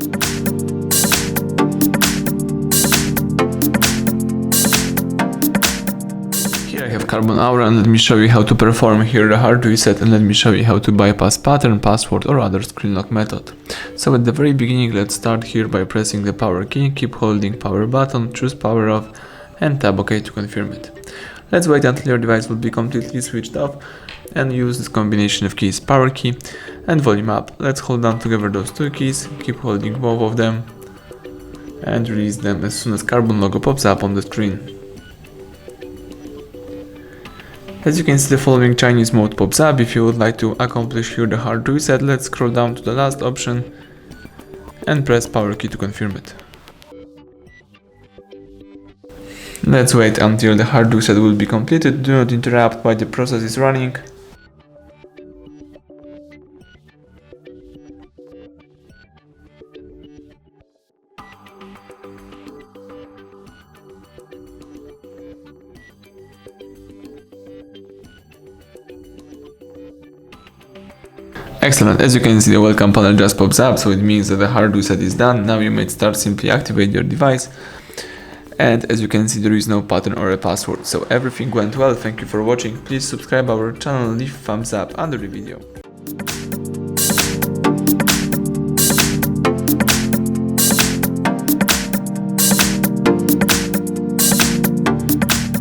Here I have KARBONN Aura, and let me show you how to perform here the hard reset, and let me show you how to bypass pattern, password or other screen lock method. So at the very beginning, let's start here by pressing the power key, keep holding power button, choose power off and tap OK to confirm it. Let's wait until your device will be completely switched off and use this combination of keys, power key and volume up. Let's hold down together those two keys, keep holding both of them and release them as soon as KARBONN logo pops up on the screen. As you can see, the following Chinese mode pops up. If you would like to accomplish here the hard reset, let's scroll down to the last option and press power key to confirm it. Let's wait until the hard reset will be completed. Do not interrupt while the process is running. Excellent, as you can see, the welcome panel just pops up, so it means that the hard reset is done. Now you may start simply activate your device, and as you can see, there is no pattern or a password, so everything went well. Thank you for watching. Please subscribe our channel, leave thumbs up under the video.